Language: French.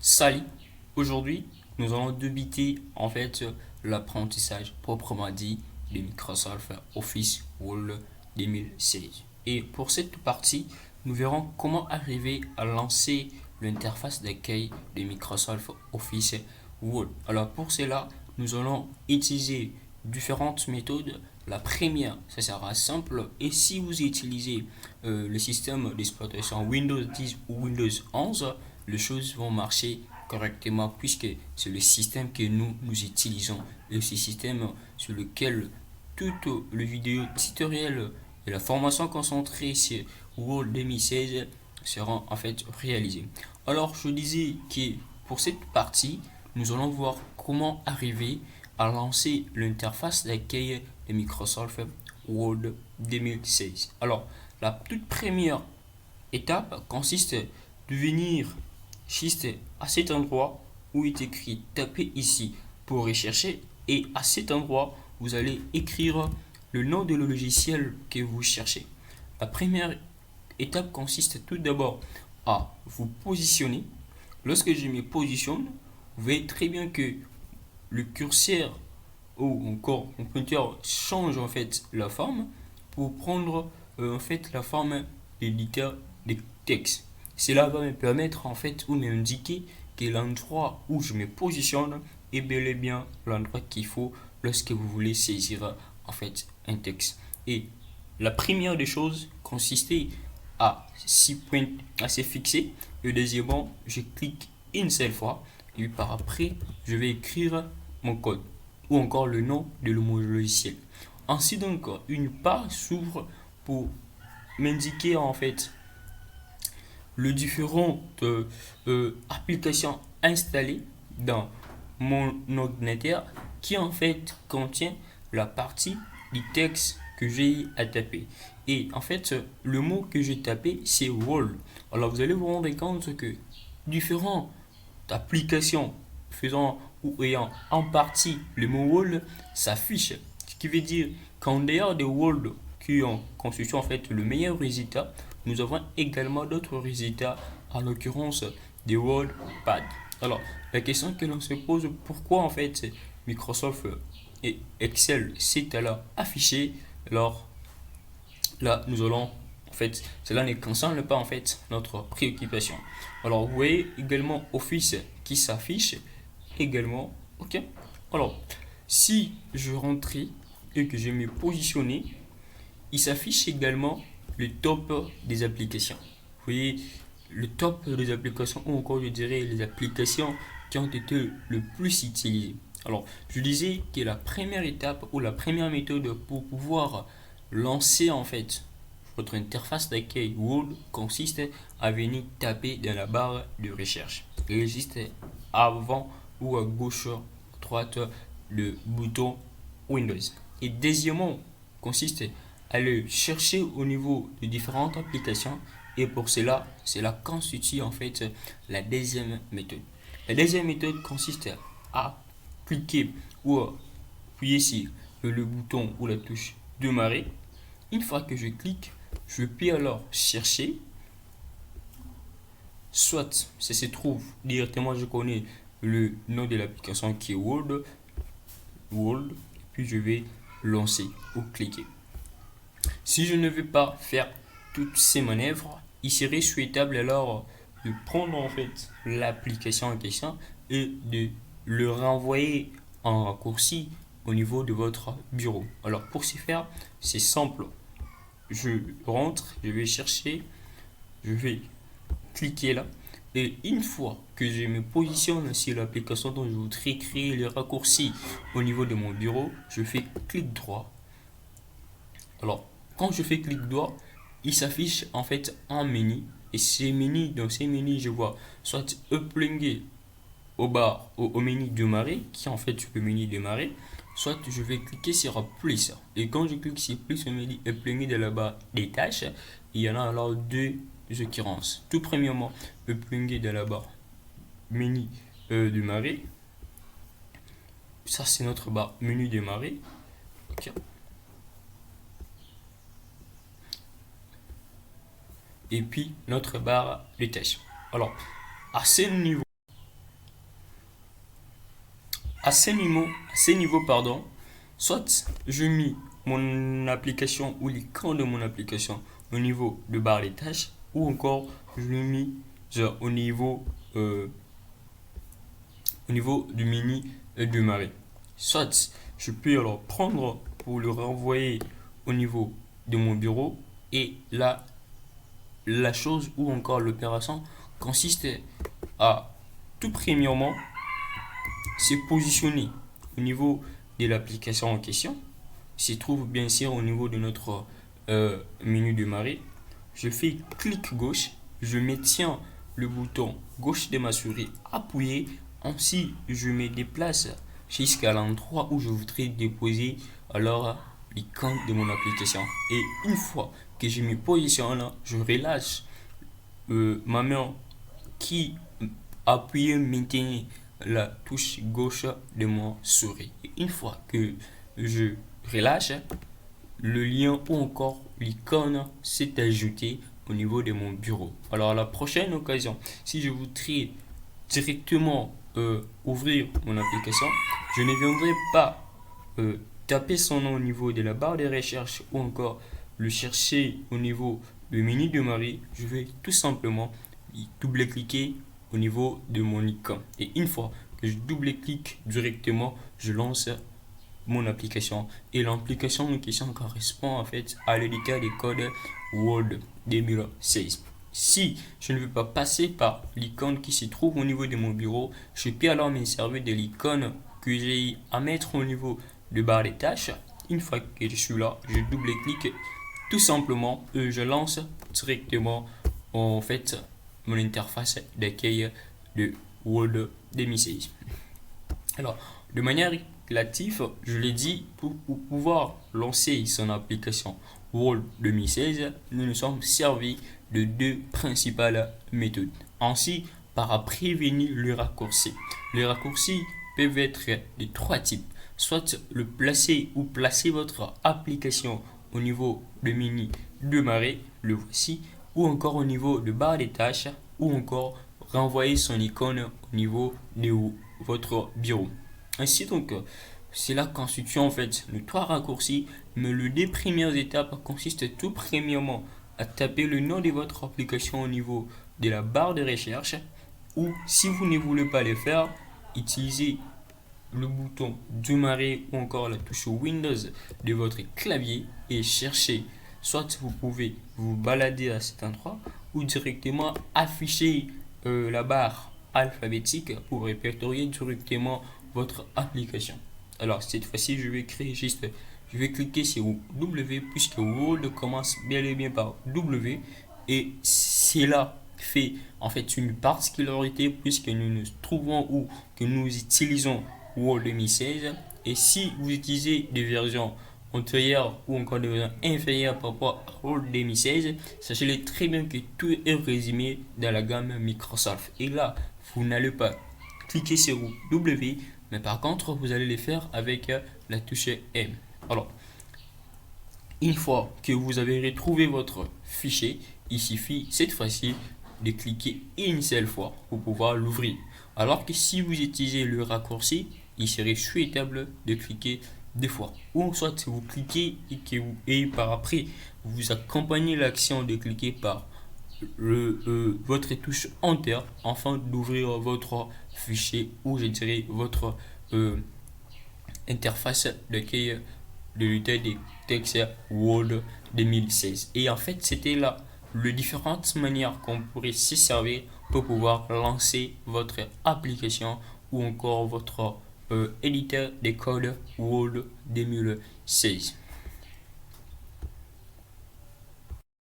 Salut, aujourd'hui nous allons débuter en fait l'apprentissage proprement dit de Microsoft Office Word 2016. Et pour cette partie, nous verrons comment arriver à lancer l'interface d'accueil de Microsoft Office Word. Alors pour cela, nous allons utiliser différentes méthodes. La première, ça sera simple. Et si vous utilisez le système d'exploitation Windows 10 ou Windows 11, les choses vont marcher correctement puisque c'est le système que nous utilisons et ce système sur lequel toutes les vidéos tutoriels et la formation concentrée sur Word 2016 seront en fait réalisées. Alors je disais que pour cette partie, nous allons voir comment arriver à lancer l'interface d'accueil de Microsoft Word 2016. Alors la toute première étape consiste de venir juste à cet endroit où il est écrit tapez ici pour rechercher et à cet endroit vous allez écrire le nom de le logiciel que vous cherchez. La première étape consiste tout d'abord à vous positionner. Lorsque je me positionne, vous voyez très bien que le curseur ou encore mon pointeur change en fait la forme pour prendre en fait la forme d'éditeur de texte. Cela va me permettre en fait ou m'indiquer que l'endroit où je me positionne est bel et bien l'endroit qu'il faut lorsque vous voulez saisir en fait un texte. Et la première des choses consistait à se fixer. Le deuxièmement, je clique une seule fois et par après, je vais écrire mon code ou encore le nom de mon logiciel. Ainsi donc, une page s'ouvre pour m'indiquer en fait les différentes applications installées dans mon ordinateur qui en fait contient la partie du texte que j'ai à taper. Et en fait, le mot que j'ai tapé, c'est Word. Alors vous allez vous rendre compte que différentes applications faisant ou ayant en partie le mot Word s'affichent. Ce qui veut dire qu'en dehors de Word qui en constitue en fait le meilleur résultat, nous avons également d'autres résultats, en l'occurrence des WordPad. Alors, la question que l'on se pose, pourquoi en fait Microsoft et Excel s'est alors affiché. Alors là, nous allons en fait, cela ne concerne pas en fait notre préoccupation. Alors, vous voyez également Office qui s'affiche également. Ok. Alors, si je rentrais et que je me positionnais, il s'affiche également le top des applications. Vous voyez, le top des applications, ou encore je dirais les applications qui ont été le plus utilisées. Alors, je disais que la première étape ou la première méthode pour pouvoir lancer en fait votre interface d'accueil Word consiste à venir taper dans la barre de recherche. Il existe avant ou à gauche, à droite, le bouton Windows. Et deuxièmement, consiste à le chercher au niveau de différentes applications et pour cela, cela constitue en fait la deuxième méthode. La deuxième méthode consiste à cliquer ou à appuyer sur le bouton ou la touche démarrer. Une fois que je clique, je peux alors chercher, soit ça se trouve directement, je connais le nom de l'application qui est Word, puis je vais lancer ou cliquer. Si je ne veux pas faire toutes ces manœuvres, il serait souhaitable alors de prendre en fait l'application en question et de le renvoyer en raccourci au niveau de votre bureau. Alors pour ce faire, c'est simple. Je rentre, je vais chercher, je vais cliquer là. Et une fois que je me positionne sur l'application dont je voudrais créer le raccourci au niveau de mon bureau, je fais clic droit. Alors, quand je fais clic droit, il s'affiche en fait un menu. Et dans ces menus, je vois soit uplinguer au menu démarrer, qui est en fait le menu démarrer, soit je vais cliquer sur plus. Et quand je clique sur plus, on me dit uplinguer de la barre des tâches. Il y en a alors deux occurrences. Tout premièrement, uplinguer de la barre menu démarrer. Ça, c'est notre barre menu démarrer. Ok. Et puis notre barre de tâches. Alors, à ce niveau, À ces niveaux, soit je mets mon application ou l'icône de mon application au niveau de barre des tâches, ou encore je le mets genre, au niveau du mini du marais. Soit je peux alors prendre pour le renvoyer au niveau de mon bureau, et là, la chose ou encore l'opération consiste à tout premièrement se positionner au niveau de l'application en question. Se trouve bien sûr au niveau de notre menu de marée. Je fais clic gauche, je maintiens le bouton gauche de ma souris appuyé. Ainsi, je me déplace jusqu'à l'endroit où je voudrais déposer alors l'icône de mon application. Et une fois que je me positionne, je relâche ma main qui appuie maintenant la touche gauche de mon souris. Et une fois que je relâche, le lien ou encore l'icône s'est ajouté au niveau de mon bureau. Alors à la prochaine occasion, si je voudrais directement ouvrir mon application, je ne viendrai pas taper son nom au niveau de la barre de recherche ou encore le chercher au niveau du menu de Marie. Je vais tout simplement double-cliquer au niveau de mon icône. Et une fois que je double-clique directement, je lance mon application. Et l'application en question correspond en fait à l'éditeur des codes Word 2016. Si je ne veux pas passer par l'icône qui se trouve au niveau de mon bureau, je peux alors me servir de l'icône que j'ai à mettre au niveau de barre des tâches. Une fois que je suis là, je double-clique tout simplement et je lance directement en fait mon interface d'accueil de Word 2016. Alors, de manière relative, je l'ai dit, pour pouvoir lancer son application Word 2016, nous nous sommes servis de deux principales méthodes. Ainsi, par prévenir le raccourci. Les raccourcis peuvent être de trois types. Soit le placer ou placer votre application au niveau de menu de marée, le voici, ou encore au niveau de barre des tâches, ou encore renvoyer son icône au niveau de votre bureau. Ainsi donc, cela constitue en fait les trois raccourcis, mais les deux premières étapes consistent tout premièrement à taper le nom de votre application au niveau de la barre de recherche, ou si vous ne voulez pas le faire, utilisez le bouton démarrer ou encore la touche Windows de votre clavier et cherchez. Soit vous pouvez vous balader à cet endroit ou directement afficher la barre alphabétique pour répertorier directement votre application. Alors cette fois-ci, je vais cliquer sur W puisque Word commence bel et bien par W, et cela fait en fait une particularité puisque nous nous trouvons ou que nous utilisons Word 2016, et si vous utilisez des versions antérieures ou encore des versions inférieures par rapport à Word 2016, sachez très bien que tout est résumé dans la gamme Microsoft. Et là, vous n'allez pas cliquer sur W, mais par contre, vous allez le faire avec la touche M. Alors, une fois que vous avez retrouvé votre fichier, il suffit cette fois-ci de cliquer une seule fois pour pouvoir l'ouvrir. Alors que si vous utilisez le raccourci, il serait souhaitable de cliquer deux fois. Ou soit vous cliquez et par après, vous accompagnez l'action de cliquer par votre touche Enter afin d'ouvrir votre fichier ou je dirais votre interface d'accueil de l'état des textes Word 2016. Et en fait, c'était là les différentes manières qu'on pourrait se servir pour pouvoir lancer votre application ou encore votre éditeur des codes Word 2016.